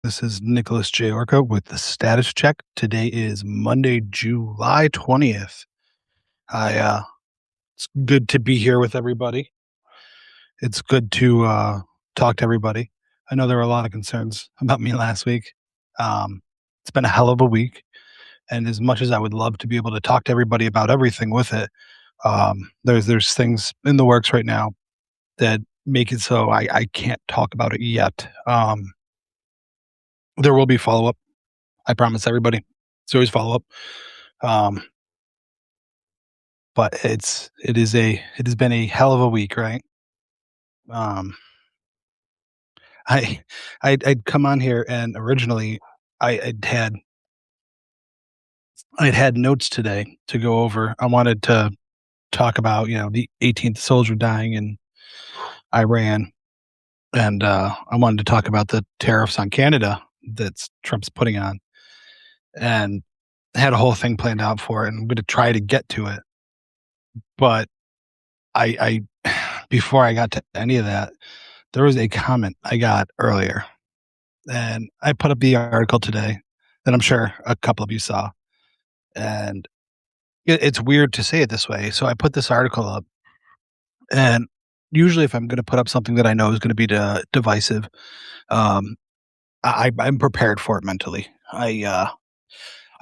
This is Nicholas J. Orcutt with the status check. Today is Monday, July 20th. It's good to be here with everybody. It's good to talk to everybody. I know there were a lot of concerns about me last week. It's been a hell of a week, and as much as I would love to be able to talk to everybody about everything with it, there's things in the works right now that make it so I can't talk about it yet. There will be follow up. I promise everybody. It's always follow up. Um, but it has been a hell of a week, right? Um, I I'd come on here and originally I, I'd had I'd had notes today to go over. I wanted to talk about the 18th soldier dying in Iran, and I wanted to talk about the tariffs on Canada that Trump's putting on, and had a whole thing planned out for it. And I'm going to try to get to it, but I before I got to any of that, there was a comment I got earlier, and I put up the article today that I'm sure a couple of you saw. And it's weird to say it this way. So I put this article up, and usually, if I'm going to put up something that I know is going to be divisive, um, I'm prepared for it mentally. I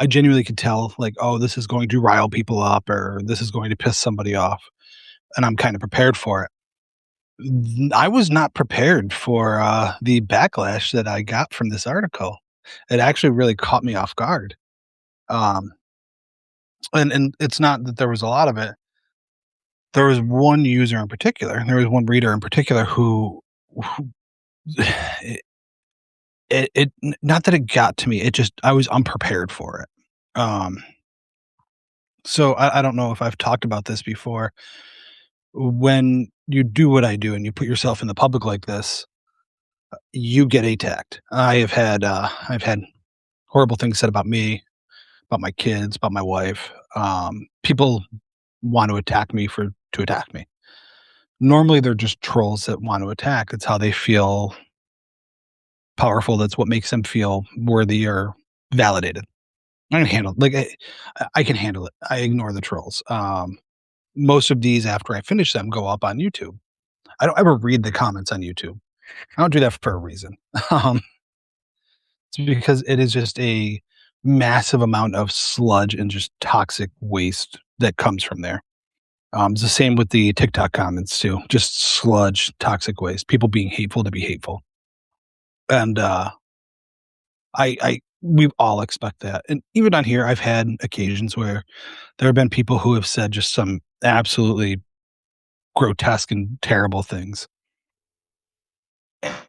genuinely could tell, like, oh, this is going to rile people up, or this is going to piss somebody off, and I'm kind of prepared for it. I was not prepared for the backlash that I got from this article. It actually really caught me off guard. Um, and it's not that there was a lot of it. There was one user in particular. There was one reader in particular who it, not that it got to me. It just I was unprepared for it. Um, so I don't know if I've talked about this before. When you do what I do and you put yourself in the public like this, you get attacked. I've had horrible things said about me, about my kids, about my wife. People want to attack me to attack me. Normally, they're just trolls that want to attack. It's how they feel powerful. That's what makes them feel worthy or validated. I can handle I can handle it. I ignore the trolls. Most of these, after I finish them, go up on YouTube. I don't ever read the comments on YouTube. I don't do that for a reason. Um, it's because it is just a massive amount of sludge and just toxic waste that comes from there. It's the same with the TikTok comments too. Just sludge, toxic waste, people being hateful to be hateful. And I we all expect that. And even on here, I've had occasions where there have been people who have said just some absolutely grotesque and terrible things.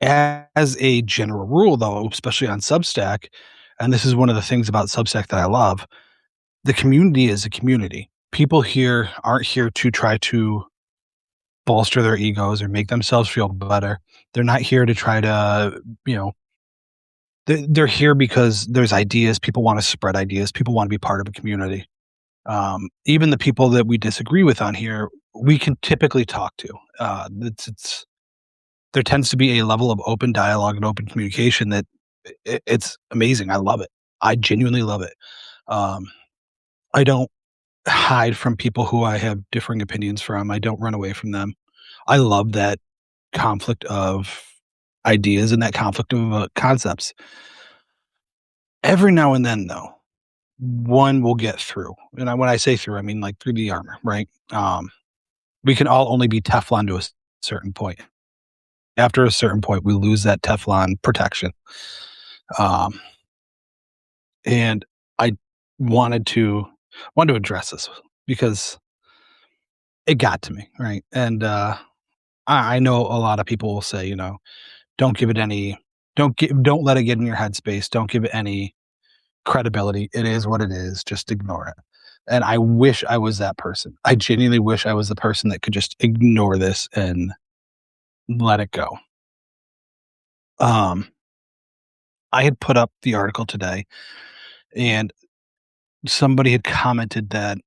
As a general rule, though, especially on Substack, and this is one of the things about Substack that I love, the community is a community. People here aren't here to try to bolster their egos or make themselves feel better. They're not here to try to, you know, they're here because there's ideas. People want to spread ideas. People want to be part of a community. Even the people that we disagree with on here, we can typically talk to. It's there tends to be a level of open dialogue and open communication that it's amazing. I love it. I genuinely love it. Um, I don't hide from people who I have differing opinions from. I don't run away from them. I love that conflict of ideas and that conflict of concepts. Every now and then, though, one will get through. And when I say through, I mean like through the armor, right? We can all only be Teflon to a certain point. After a certain point, we lose that Teflon protection. Um, and I wanted to address this because it got to me, right? And I know a lot of people will say, don't give it any, don't let it get in your headspace. Don't give it any credibility. It is what it is. Just ignore it. And I wish I was that person. I genuinely wish I was the person that could just ignore this and let it go. Um, I had put up the article today, and somebody had commented that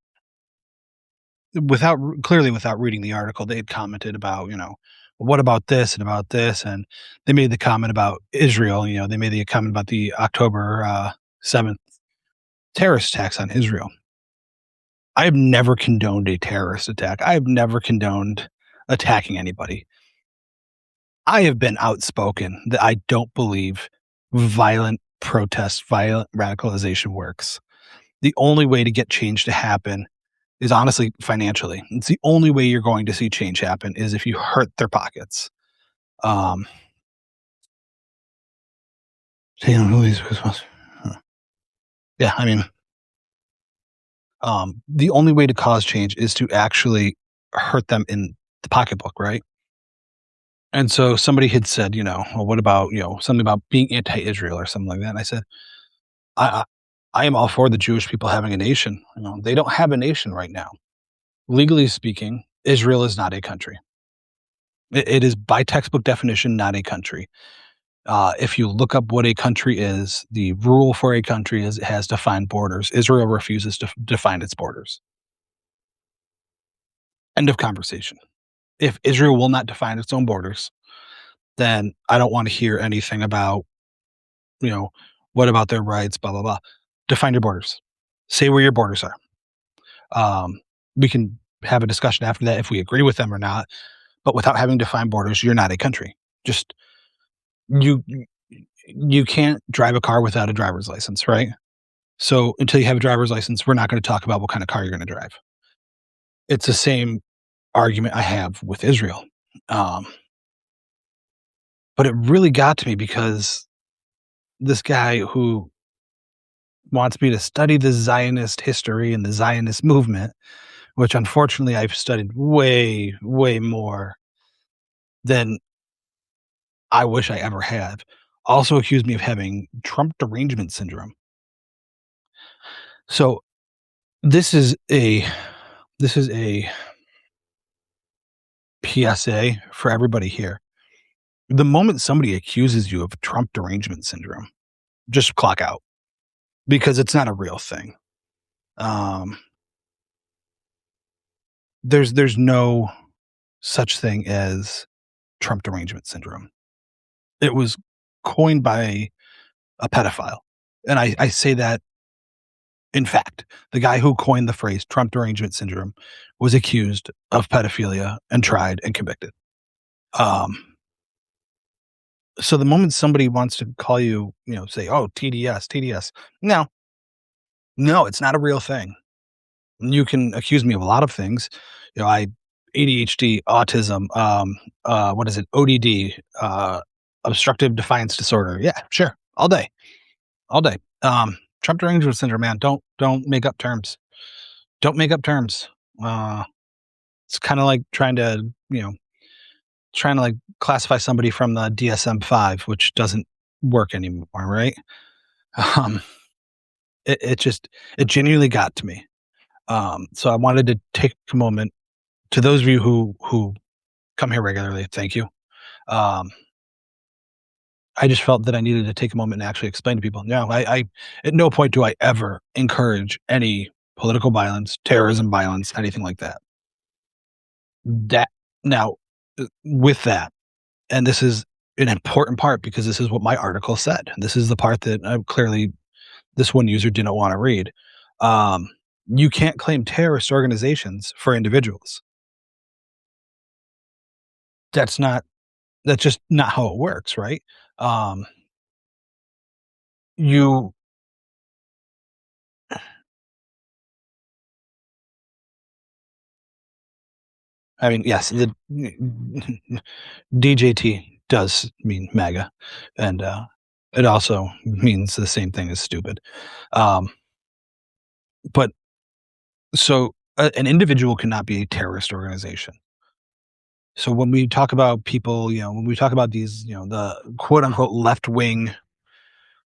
without reading the article, they had commented about, what about this and about this? And they made the comment about Israel. They made the comment about the October 7th terrorist attacks on Israel. I have never condoned a terrorist attack. I have never condoned attacking anybody. I have been outspoken that I don't believe violent protest, violent radicalization works. The only way to get change to happen is honestly financially. It's the only way you're going to see change happen is if you hurt their pockets. Um, yeah, I mean, the only way to cause change is to actually hurt them in the pocketbook, right? And so somebody had said, well, what about, something about being anti-Israel or something like that. And I said, I, I am all for the Jewish people having a nation. They don't have a nation right now. Legally speaking, Israel is not a country. It is by textbook definition not a country. If you look up what a country is, the rule for a country is it has defined borders. Israel refuses to define its borders. End of conversation. If Israel will not define its own borders, then I don't want to hear anything about, what about their rights, blah, blah, blah. Define your borders. Say where your borders are. We can have a discussion after that if we agree with them or not. But without having defined borders, you're not a country. Just you can't drive a car without a driver's license, right? So until you have a driver's license, we're not going to talk about what kind of car you're going to drive. It's the same argument I have with Israel. But it really got to me because this guy who wants me to study the Zionist history and the Zionist movement, which unfortunately I've studied way, way more than I wish I ever had, also accused me of having Trump derangement syndrome. So this is a PSA for everybody here. The moment somebody accuses you of Trump derangement syndrome, just clock out because it's not a real thing. There's no such thing as Trump derangement syndrome. It was coined by a pedophile. And I say that in fact, the guy who coined the phrase Trump derangement syndrome was accused of pedophilia and tried and convicted. So the moment somebody wants to call you, say, oh, TDS, no, it's not a real thing. You can accuse me of a lot of things. I ADHD, autism, what is it? ODD, obstructive defiance disorder. Yeah, sure. All day. Trump derangement syndrome, man. Don't make up terms. Don't make up terms. It's kind of like trying to like classify somebody from the DSM-5, which doesn't work anymore, right? It genuinely got to me. So I wanted to take a moment to those of you who come here regularly. Thank you. I just felt that I needed to take a moment and actually explain to people. No, I at no point do I ever encourage any political violence, terrorism violence, anything like that. With that, and this is an important part because this is what my article said. This is the part that clearly this one user didn't want to read. You can't claim terrorist organizations for individuals. That's just not how it works, right? I mean, yes, the DJT does mean MAGA, and it also means the same thing as stupid. But so an individual cannot be a terrorist organization. So when we talk about people, when we talk about these, the quote unquote left wing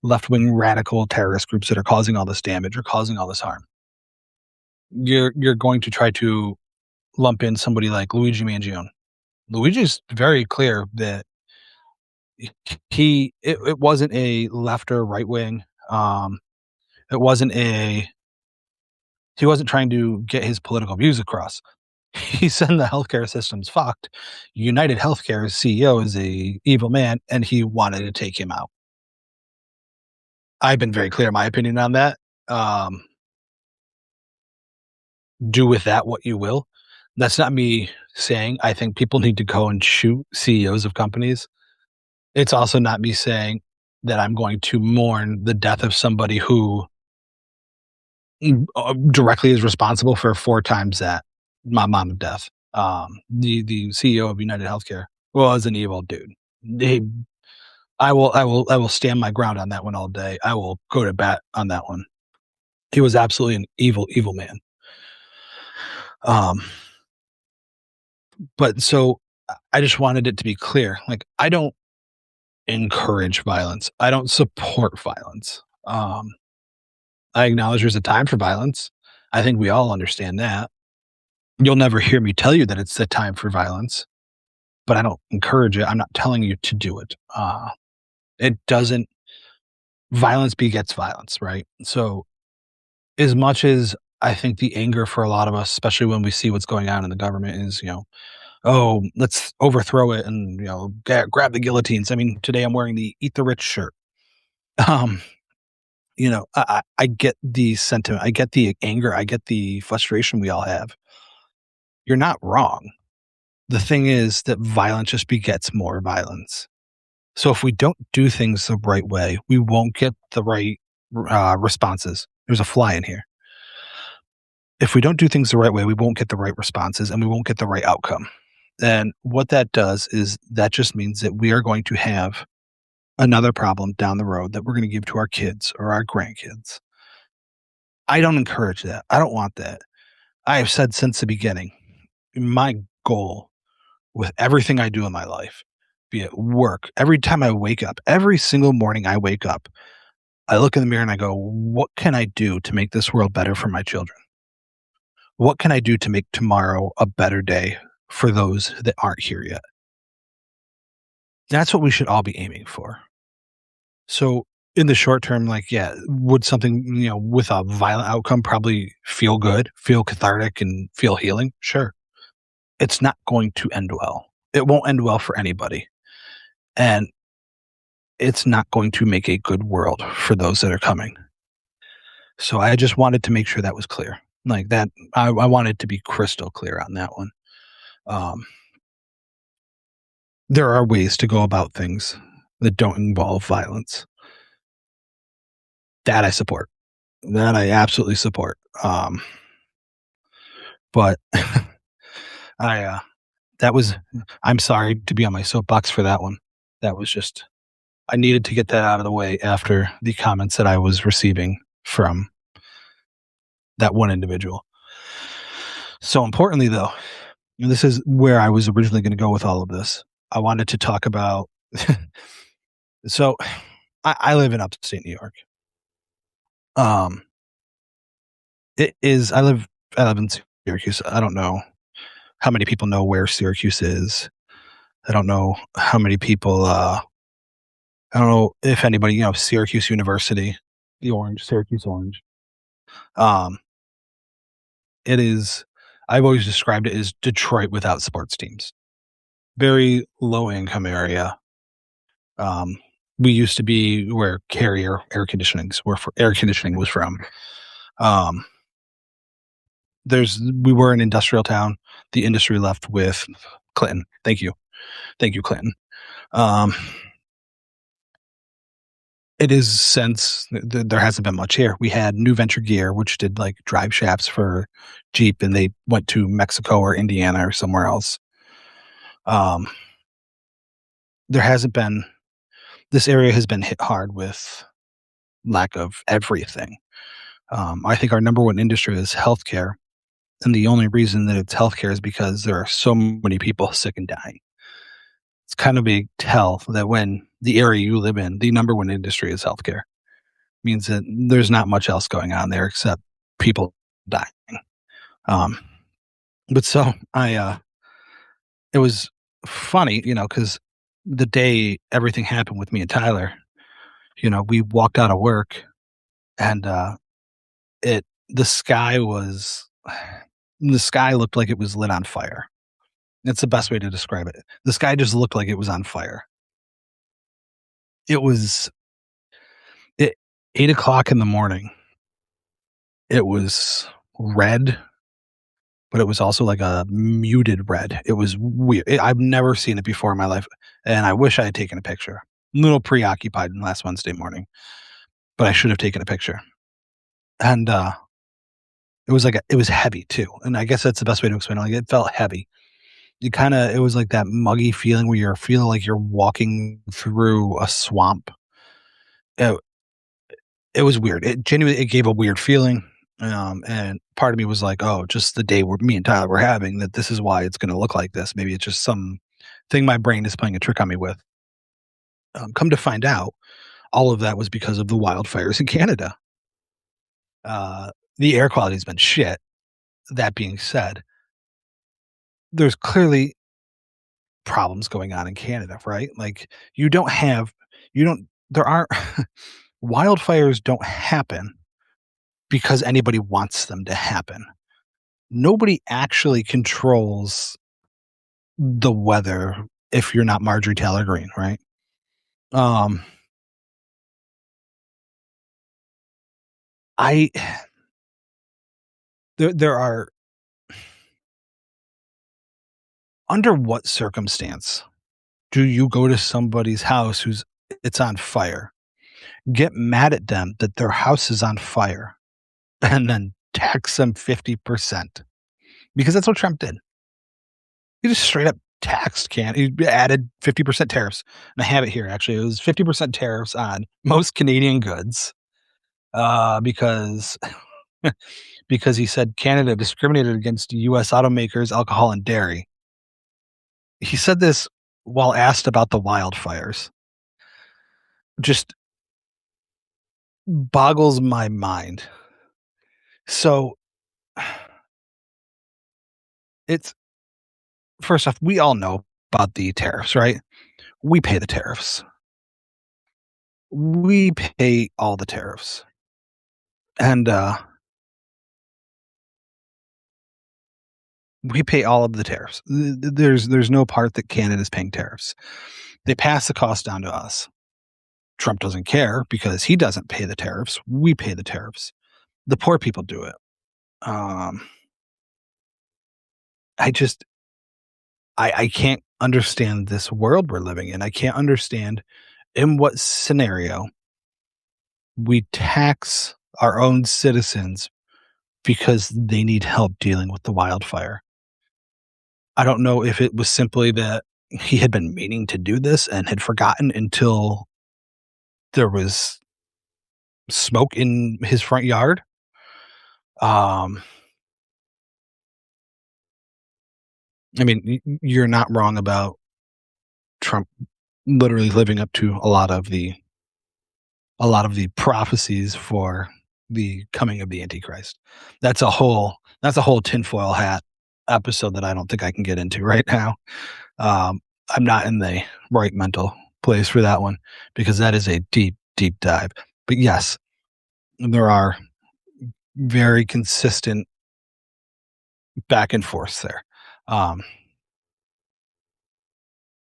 radical terrorist groups that are causing all this damage or causing all this harm, you're going to try to lump in somebody like Luigi Mangione. Luigi's very clear that it wasn't a left or right wing. He wasn't trying to get his political views across. He said the healthcare system's fucked. United Healthcare's CEO is a evil man, and he wanted to take him out. I've been very clear in my opinion on that. Um, do with that what you will. That's not me saying I think people need to go and shoot CEOs of companies. It's also not me saying that I'm going to mourn the death of somebody who directly is responsible for 4 times that my mom of death. The CEO of United Healthcare was an evil dude. He I will stand my ground on that one all day. I will go to bat on that one. He was absolutely an evil, evil man. Um, but so I just wanted it to be clear. Like, I don't encourage violence. I don't support violence. I acknowledge there's a time for violence. I think we all understand that. You'll never hear me tell you that it's the time for violence, but I don't encourage it. I'm not telling you to do it. It doesn't violence begets violence, right? So as much as I think the anger for a lot of us, especially when we see what's going on in the government, is, oh, let's overthrow it and, grab the guillotines. I mean, today I'm wearing the Eat the Rich shirt. Um, I get the sentiment, I get the anger, I get the frustration we all have. You're not wrong. The thing is that violence just begets more violence. So if we don't do things the right way, we won't get the right responses. There's a fly in here. If we don't do things the right way, we won't get the right responses and we won't get the right outcome. And what that does is that just means that we are going to have another problem down the road that we're going to give to our kids or our grandkids. I don't encourage that. I don't want that. I have said since the beginning, my goal with everything I do in my life, be it work, every time I wake up, every single morning I wake up, I look in the mirror and I go, what can I do to make this world better for my children? What can I do to make tomorrow a better day for those that aren't here yet? That's what we should all be aiming for. So in the short term, like, yeah, would something, with a violent outcome probably feel good, feel cathartic, and feel healing? Sure. It's not going to end well. It won't end well for anybody. And it's not going to make a good world for those that are coming. So I just wanted to make sure that was clear. Like that, I wanted to be crystal clear on that one. Um, there are ways to go about things that don't involve violence. That I support. That I absolutely support. But I that was I'm sorry to be on my soapbox for that one. That was just I needed to get that out of the way after the comments that I was receiving from that one individual. So importantly though, and this is where I was originally going to go with all of this. I wanted to talk about so I live in upstate New York. Um it is I live in Syracuse. I don't know how many people know where Syracuse is. I don't know how many people I don't know if anybody, Syracuse University, the orange, Syracuse orange. Um it is I've always described it as Detroit without sports teams. Very low income area. Um we used to be where Carrier air conditioning was from. Um we were an industrial town. The industry left with Clinton. Thank you. Thank you, Clinton. Um It is since there hasn't been much here. We had New Venture Gear, which did like drive shafts for Jeep, and they went to Mexico or Indiana or somewhere else. Um, there hasn't been, this area has been hit hard with lack of everything. I think our number one industry is healthcare. And the only reason that it's healthcare is because there are so many people sick and dying. It's kind of a tell that when the area you live in, the number one industry is healthcare. Means that there's not much else going on there except people dying. Um, but so it was funny, because the day everything happened with me and Tyler, we walked out of work and the sky was The sky looked like it was lit on fire. That's the best way to describe it. The sky just looked like it was on fire. It was at 8 o'clock in the morning. It was red, but it was also like a muted red. It was weird. I've never seen it before in my life, and I wish I had taken a picture. A little preoccupied last Wednesday morning, but I should have taken a picture. And it was like it was heavy too, and I guess that's the best way to explain it. Like it felt heavy. It was like that muggy feeling where you're feeling like you're walking through a swamp. It, it was weird. It genuinely it gave a weird feeling. And part of me was like, oh, just the day where me and Tyler were having that this is why it's going to look like this. Maybe it's just some thing my brain is playing a trick on me with. Come to find out, all of that was because of the wildfires in Canada. The air quality has been shit. That being said, there's clearly problems going on in Canada, right? Like you don't have, you don't, there aren't, wildfires don't happen because anybody wants them to happen. Nobody actually controls the weather if you're not Marjorie Taylor Greene, right? Um, I there are under what circumstance do you go to somebody's house who's it's on fire, get mad at them that their house is on fire, and then tax them 50%? Because that's what Trump did. He just straight up taxed he added 50% tariffs. And I have it here actually. It was 50% tariffs on most Canadian goods. Because because he said Canada discriminated against US automakers, alcohol, and dairy. He said this while asked about the wildfires. Just boggles my mind. So it's first off, we all know about the tariffs, right? We pay the tariffs. We pay all the tariffs. And we pay all of the tariffs. There's no part that Canada's paying tariffs. They pass the cost down to us. Trump doesn't care because he doesn't pay the tariffs. We pay the tariffs. The poor people do it. I just I can't understand this world we're living in. I can't understand in what scenario we tax our own citizens because they need help dealing with the wildfire. I don't know if it was simply that he had been meaning to do this and had forgotten until there was smoke in his front yard. I mean, you're not wrong about Trump literally living up to a lot of the prophecies for the coming of the Antichrist. That's a whole tinfoil hat episode that I don't think I can get into right now. I'm not in the right mental place for that one because that is a deep, deep dive. But yes, there are very consistent back and forth there.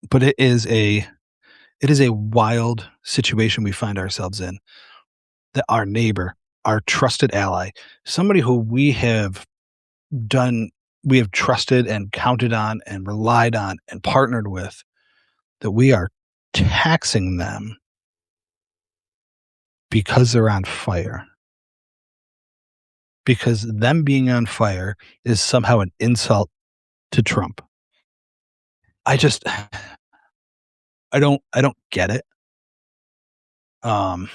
But it is a wild situation we find ourselves in, that our neighbor, our trusted ally, somebody who we have trusted and counted on and relied on and partnered with, that we are taxing them because they're on fire. Because them being on fire is somehow an insult to Trump. I don't get it. I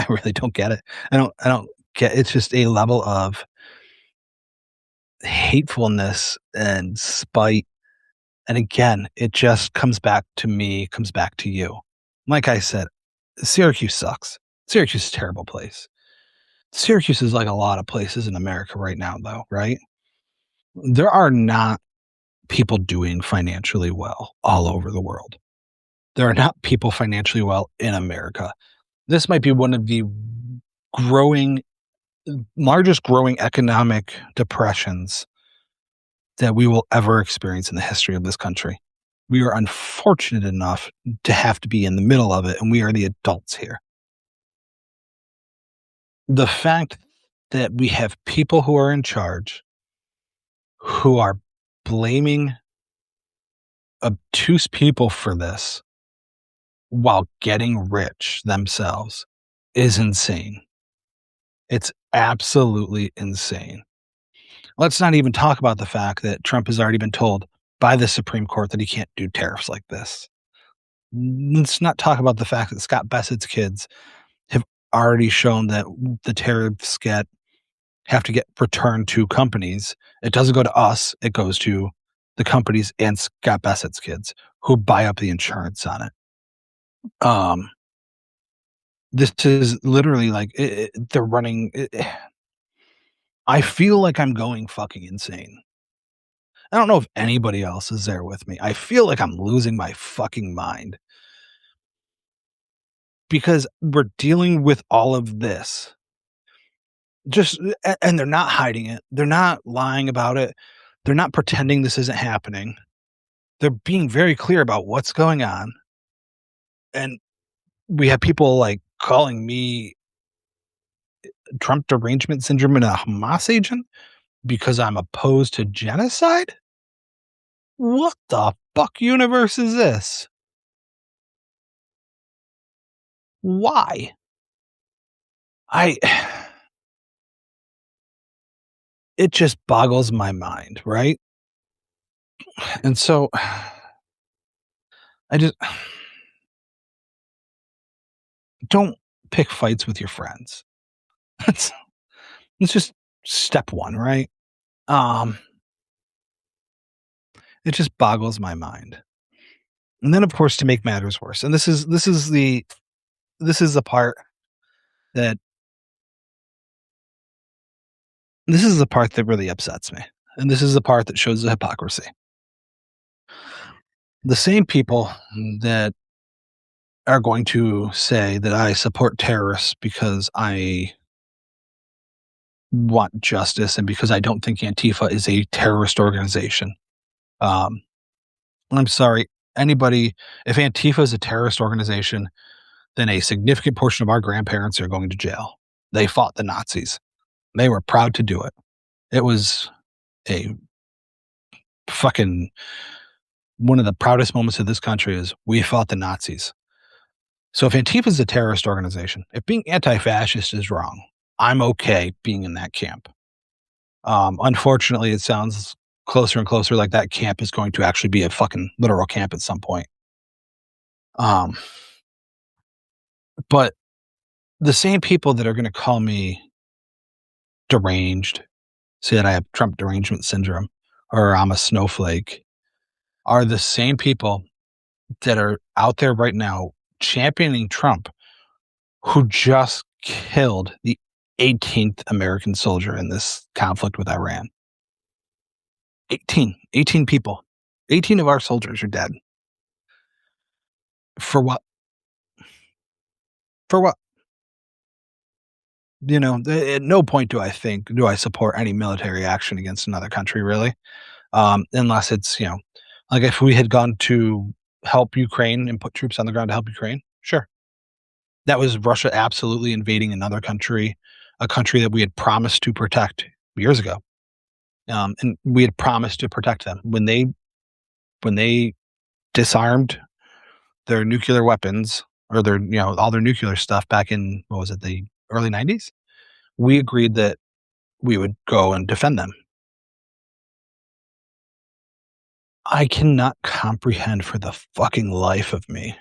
really don't get it. I don't get it's just a level of hatefulness and spite. And again, it just comes back to you. Like I said, Syracuse sucks. Syracuse is a terrible place. Syracuse is like a lot of places in America right now, though, right? There are not people doing financially well all over the world. There are not people financially well in America. This might be one of the growing largest growing economic depressions that we will ever experience in the history of this country. We are unfortunate enough to have to be in the middle of it, and we are the adults here. The fact that we have people who are in charge who are blaming obtuse people for this while getting rich themselves is insane. It's absolutely insane. Let's not even talk about the fact that Trump has already been told by the Supreme Court that he can't do tariffs like this. Let's not talk about the fact that Scott Bessett's kids have already shown that the tariffs have to get returned to companies. It doesn't go to us, it goes to the companies and Scott Bessett's kids who buy up the insurance on it. This is literally like they're running. I feel like I'm going fucking insane. I don't know if anybody else is there with me. I feel like I'm losing my fucking mind because we're dealing with all of this. And they're not hiding it. They're not lying about it. They're not pretending this isn't happening. They're being very clear about what's going on. And we have people like calling me Trump derangement syndrome and a Hamas agent because I'm opposed to genocide? What the fuck universe is this? Why? It just boggles my mind, right? And so I just don't pick fights with your friends. That's it's just step one, right? Um, it just boggles my mind. And then of course to make matters worse, and this is the part that this is the part that really upsets me. And this is the part that shows the hypocrisy. The same people that are going to say that I support terrorists because I want justice and because I don't think Antifa is a terrorist organization. I'm sorry, anybody, if Antifa is a terrorist organization, then a significant portion of our grandparents are going to jail. They fought the Nazis. They were proud to do it. It was a fucking one of the proudest moments of this country is we fought the Nazis. So if Antifa is a terrorist organization, if being anti-fascist is wrong, I'm okay being in that camp. Unfortunately, it sounds closer and closer like that camp is going to actually be a fucking literal camp at some point. But the same people that are going to call me deranged, say that I have Trump derangement syndrome, or I'm a snowflake, are the same people that are out there right now championing Trump, who just killed the 18th American soldier in this conflict with Iran. 18 people. 18 of our soldiers are dead. For what? For what? You know, at no point do I support any military action against another country, really. Unless it's, like if we had gone to help Ukraine and put troops on the ground to help Ukraine, sure. That was Russia absolutely invading another country, a country that we had promised to protect years ago. And we had promised to protect them when they disarmed their nuclear weapons or their, all their nuclear stuff back in, what was it, the early 90s? We agreed that we would go and defend them. I cannot comprehend for the fucking life of me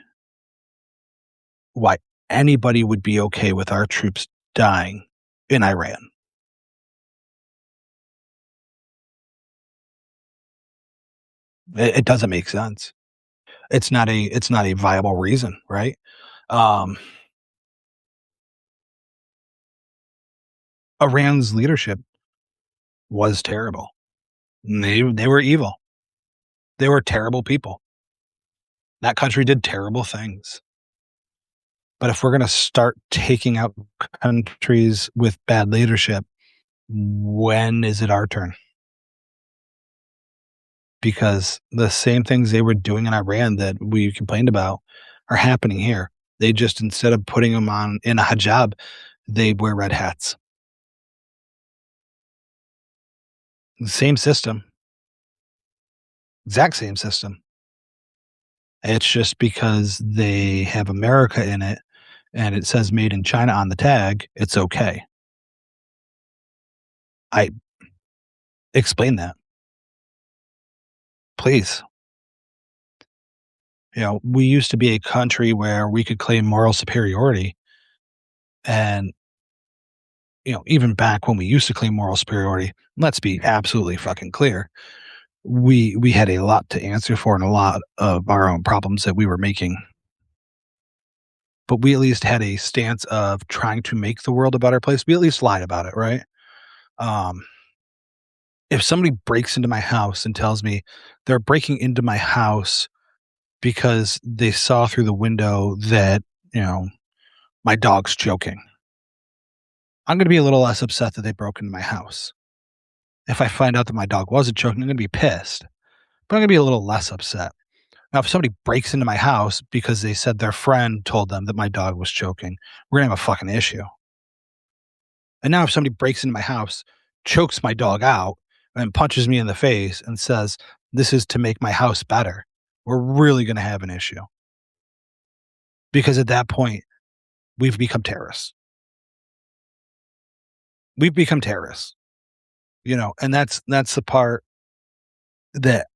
why anybody would be okay with our troops dying in Iran. It doesn't make sense. It's not a viable reason, right? Um, Iran's leadership was terrible. They were evil. They were terrible people. That country did terrible things. But if we're going to start taking out countries with bad leadership, when is it our turn? Because the same things they were doing in Iran that we complained about are happening here. They just, instead of putting them on in a hijab, they wear red hats. The same system, exact same system. It's just because they have America in it and it says made in China on the tag, it's okay. I explain that, please. We used to be a country where we could claim moral superiority. And, even back when we used to claim moral superiority, let's be absolutely fucking clear. We had a lot to answer for and a lot of our own problems that we were making. But we at least had a stance of trying to make the world a better place. We at least lied about it, right? Um, if somebody breaks into my house and tells me they're breaking into my house because they saw through the window that, my dog's choking, I'm going to be a little less upset that they broke into my house. If I find out that my dog wasn't choking, I'm going to be pissed, but I'm going to be a little less upset. Now, if somebody breaks into my house because they said their friend told them that my dog was choking, we're going to have a fucking issue. And now if somebody breaks into my house, chokes my dog out, and punches me in the face and says, this is to make my house better, we're really going to have an issue. Because at that point, we've become terrorists. We've become terrorists, and that's the part that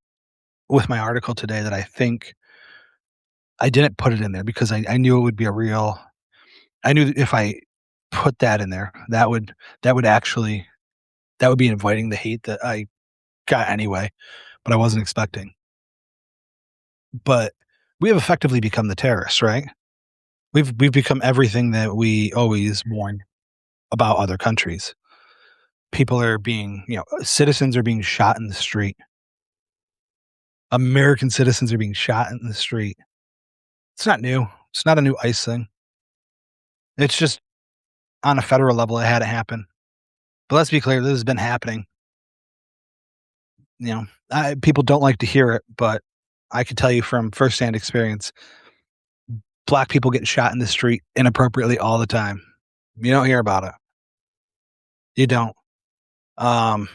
with my article today that I think I didn't put it in there because I knew it would be I knew that if I put that in there, that would actually, that would be inviting the hate that I got anyway, but I wasn't expecting. But we have effectively become the terrorists, right? We've become everything that we always warned about other countries. People are being, citizens are being shot in the street. American citizens are being shot in the street. It's not new. It's not a new ICE thing. It's just on a federal level, it had to happen. But let's be clear, this has been happening. People don't like to hear it, but I can tell you from firsthand experience, black people get shot in the street inappropriately all the time. You don't hear about it. You don't. Um,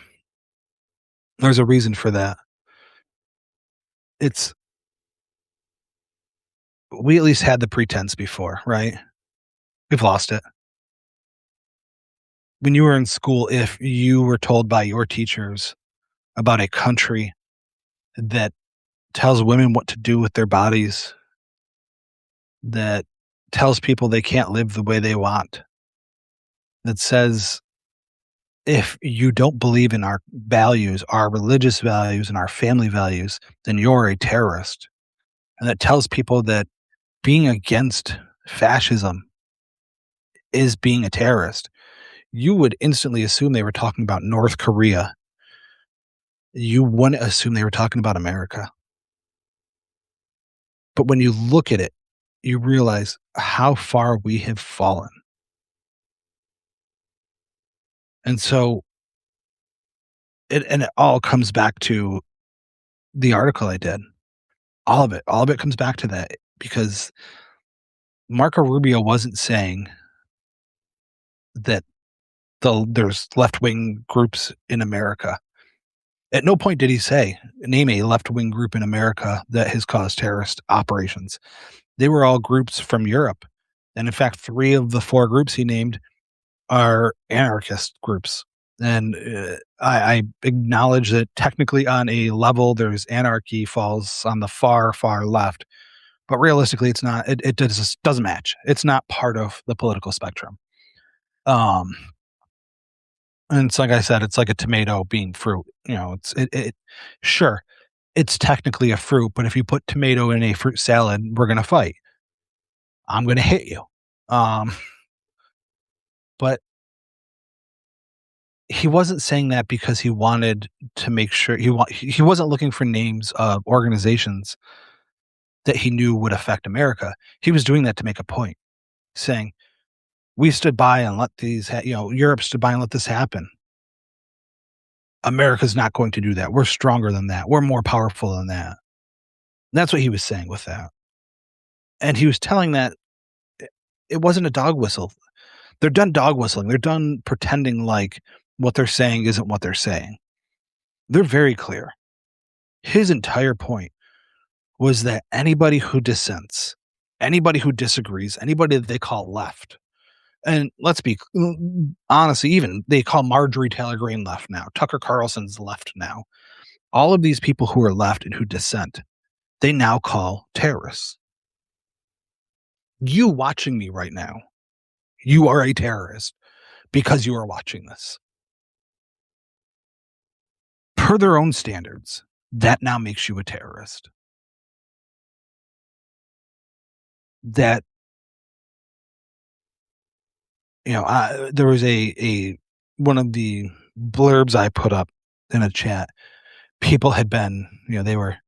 there's a reason for that. It's We at least had the pretense before, right? We've lost it. When you were in school, if you were told by your teachers about a country that tells women what to do with their bodies, that tells people they can't live the way they want, that says if you don't believe in our values, our religious values and our family values, then you're a terrorist. And that tells people that being against fascism is being a terrorist. You would instantly assume they were talking about North Korea. You wouldn't assume they were talking about America. But when you look at it, you realize how far we have fallen. And so it all comes back to the article I did. All of it comes back to that because Marco Rubio wasn't saying that there's left-wing groups in America. At no point did he say, name a left-wing group in America that has caused terrorist operations. They were all groups from Europe. And in fact, 3 of the 4 groups he named are anarchist groups. And I acknowledge that technically on a level, there's anarchy falls on the far, far left. But realistically, it's not. It just doesn't match. It's not part of the political spectrum. Um, and it's like I said, it's like a tomato being fruit. Sure, it's technically a fruit, but if you put tomato in a fruit salad, we're gonna fight. I'm gonna hit you. Um, but he wasn't saying that because he wanted to make sure he wasn't looking for names of organizations that he knew would affect America. He was doing that to make a point. saying, "We stood by and let these Europe stood by and let this happen. America's not going to do that. We're stronger than that. We're more powerful than that." That's what he was saying with that. And he was telling that it wasn't a dog whistle. They're done dog whistling. They're done pretending like what they're saying isn't what they're saying. They're very clear. His entire point was that anybody who dissents, anybody who disagrees, anybody that they call left, and let's be honestly, even they call Marjorie Taylor Greene left now. Tucker Carlson's left now. All of these people who are left and who dissent, they now call terrorists. You watching me right now, you are a terrorist because you are watching this. Per their own standards, that now makes you a terrorist. That, there was a one of the blurbs I put up in a chat. People had been, they were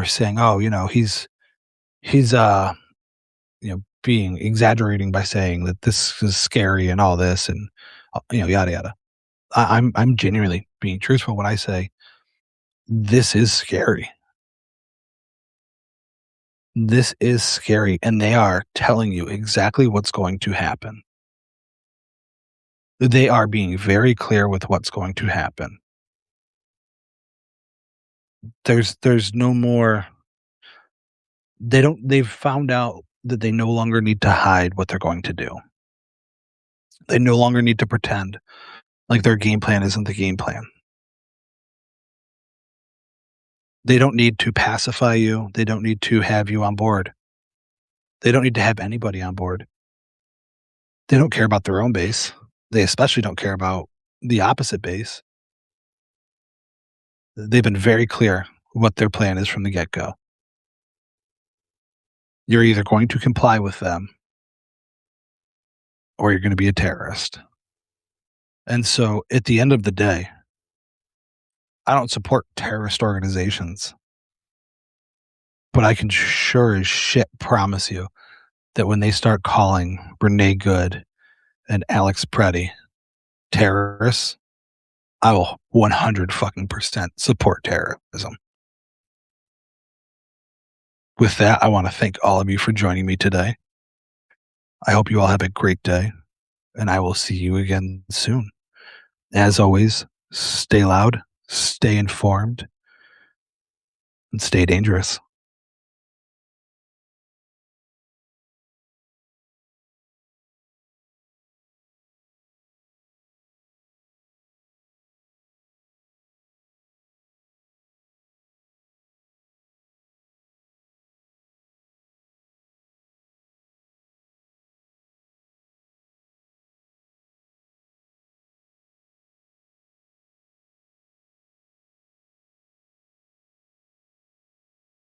saying, "Oh, he's being exaggerating by saying that this is scary and all this and yada yada." I'm genuinely being truthful when I say this is scary. This is scary, and they are telling you exactly what's going to happen. They are being very clear with what's going to happen. There's no more. They've found out that they no longer need to hide what they're going to do. They no longer need to pretend like their game plan isn't the game plan. They don't need to pacify you. They don't need to have you on board. They don't need to have anybody on board. They don't care about their own base. They especially don't care about the opposite base. They've been very clear what their plan is from the get-go. You're either going to comply with them or you're going to be a terrorist. And so at the end of the day, I don't support terrorist organizations, but I can sure as shit promise you that when they start calling Renee Good and Alex Preddy terrorists, I will 100% support terrorism. With that, I want to thank all of you for joining me today. I hope you all have a great day, and I will see you again soon. As always, stay loud, stay informed, and stay dangerous.